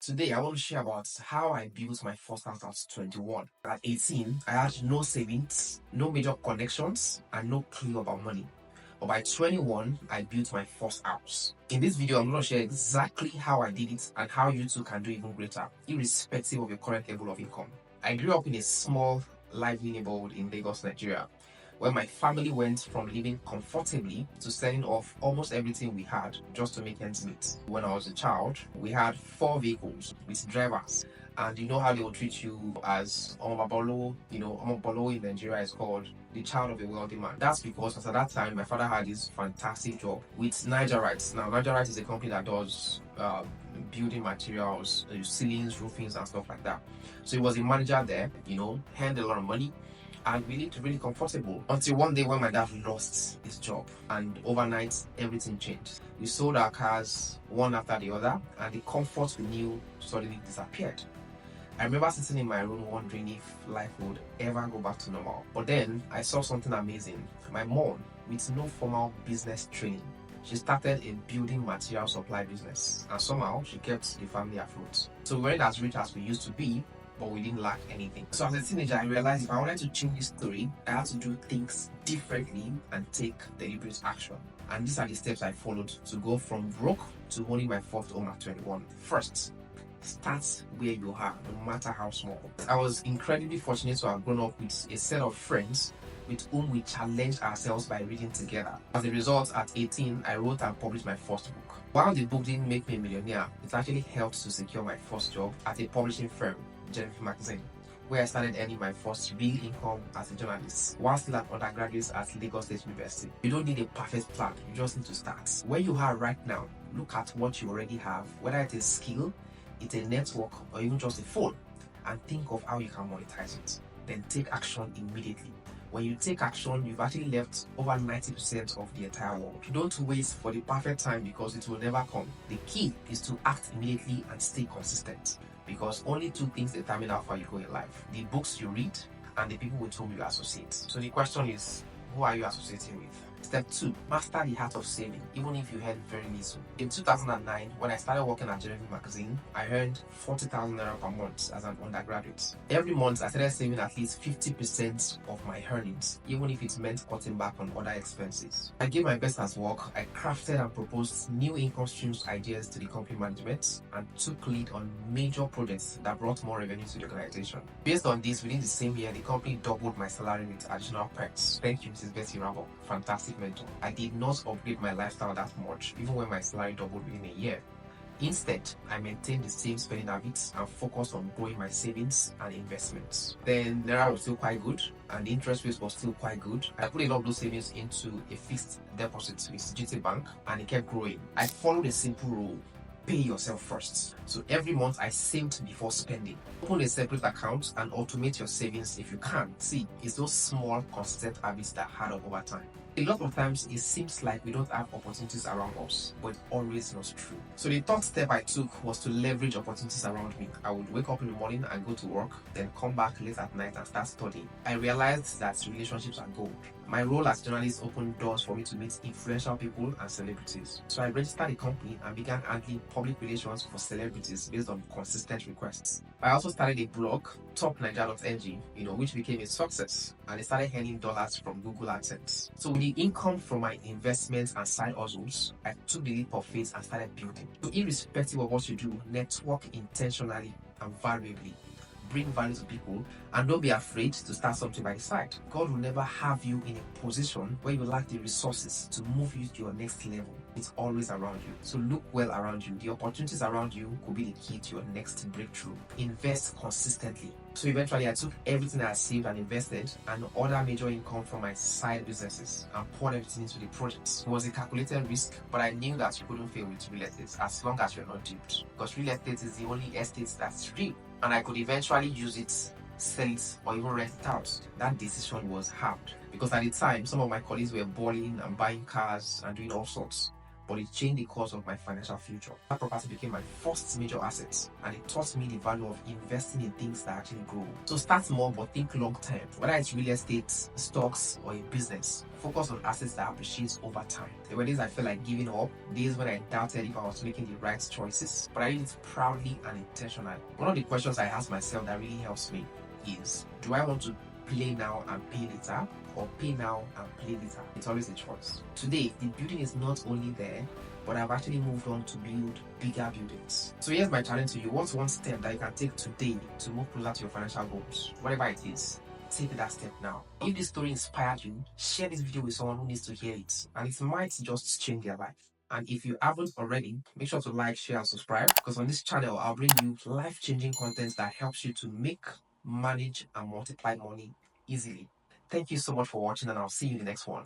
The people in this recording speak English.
Today, I want to share about how I built my first house at 21. At 18, I had no savings, no major connections, and no clue about money. But by 21, I built my first house. In this video, I'm going to share exactly how I did it and how you too can do even greater, irrespective of your current level of income. I grew up in a small, lively neighborhood in Lagos, Nigeria, where my family went from living comfortably to selling off almost everything we had just to make ends meet. When I was a child, we had 4 vehicles with drivers. And you know how they will treat you as Omabolo, Omabolo in Nigeria is called the child of a wealthy man. That's because at that time, my father had this fantastic job with Nigerites. Now, Nigerites is a company that does building materials, ceilings, roofings, and stuff like that. So he was a manager there, earned a lot of money, and we lived really comfortable until one day when my dad lost his job, and overnight everything changed. We sold our cars one after the other, and the comfort we knew suddenly disappeared. I remember sitting in my room wondering if life would ever go back to normal. But then I saw something amazing. My mom, with no formal business training, she started a building material supply business, and somehow she kept the family afloat. So we weren't as rich as we used to be, but we didn't lack anything. So as a teenager, I realized if I wanted to change this story, I had to do things differently and take deliberate action. And these are the steps I followed to go from broke to owning my first home at 21. First, start where you are, no matter how small. I was incredibly fortunate to have grown up with a set of friends with whom we challenged ourselves by reading together. As a result, at 18, I wrote and published my first book. While the book didn't make me a millionaire, it actually helped to secure my first job at a publishing firm, magazine, where I started earning my first real income as a journalist while still an undergraduate at Lagos State University. You don't need a perfect plan, you just need to start. Where you are right now, look at what you already have, whether it's a skill, it's a network, or even just a phone, and think of how you can monetize it. Then take action immediately. When you take action, you've actually left over 90% of the entire world. Don't wait for the perfect time because it will never come. The key is to act immediately and stay consistent, because only 2 things determine how far you go in life: the books you read and the people with whom you associate. So the question is, who are you associating with? Step 2, master the art of saving, even if you earn very little. In 2009, when I started working at Nigerian magazine, I earned 40,000 naira per month as an undergraduate. Every month, I started saving at least 50% of my earnings, even if it meant cutting back on other expenses. I gave my best as work. I crafted and proposed new income streams ideas to the company management and took lead on major projects that brought more revenue to the organization. Based on this, within the same year, the company doubled my salary with additional perks. Thank you, Mrs. Betty Rabo. Fantastic mentor. I did not upgrade my lifestyle that much, even when my salary doubled within a year. Instead, I maintained the same spending habits and focused on growing my savings and investments. Then Naira was still quite good, and the interest rate was still quite good. I put a lot of those savings into a fixed deposit with GT Bank, and it kept growing. I followed a simple rule: pay yourself first. So every month I saved before spending. Open a separate account and automate your savings if you can. See, it's those small, consistent habits that add up over time. A lot of times it seems like we don't have opportunities around us, but it's always not true. So the third step I took was to leverage opportunities around me. I would wake up in the morning and go to work, then come back late at night and start studying. I realized that relationships are gold. My role as journalist opened doors for me to meet influential people and celebrities. So I registered a company and began handling public relations for celebrities based on consistent requests. I also started a blog, topniger.ng, which became a success, and I started earning dollars from Google AdSense. So with the income from my investments and side hustles, I took the leap of faith and started building. So irrespective of what you do, network intentionally and variably. Bring value to people, and don't be afraid to start something by the side. God will never have you in a position where you lack the resources to move you to your next level. It's always around you. So look well around you. The opportunities around you could be the key to your next breakthrough. Invest consistently. So eventually I took everything I saved and invested and other major income from my side businesses and poured everything into the projects. It was a calculated risk, but I knew that you couldn't fail with real estate as long as you're not duped. Because real estate is the only estate that's real. And I could eventually use it, sell it, or even rent it out. That decision was hard because at the time, some of my colleagues were balling and buying cars and doing all sorts. but it changed the course of my financial future. That property became my first major asset, and it taught me the value of investing in things that actually grow. So start small but think long term. Whether it's real estate, stocks, or a business, focus on assets that appreciate over time. There were days I felt like giving up, days when I doubted if I was making the right choices, but I did it proudly and intentionally. One of the questions I ask myself that really helps me is, do I want to play now and pay later, or pay now and play later? It's always a choice. Today, the building is not only there, but I've actually moved on to build bigger buildings. So here's my challenge to you. What's one step that you can take today to move closer to your financial goals? Whatever it is, take that step now. If this story inspired you, share this video with someone who needs to hear it, and it might just change their life. And if you haven't already, make sure to like, share, and subscribe, because on this channel, I'll bring you life-changing content that helps you to make, manage, and multiply money easily. Thank you so much for watching, and I'll see you in the next one.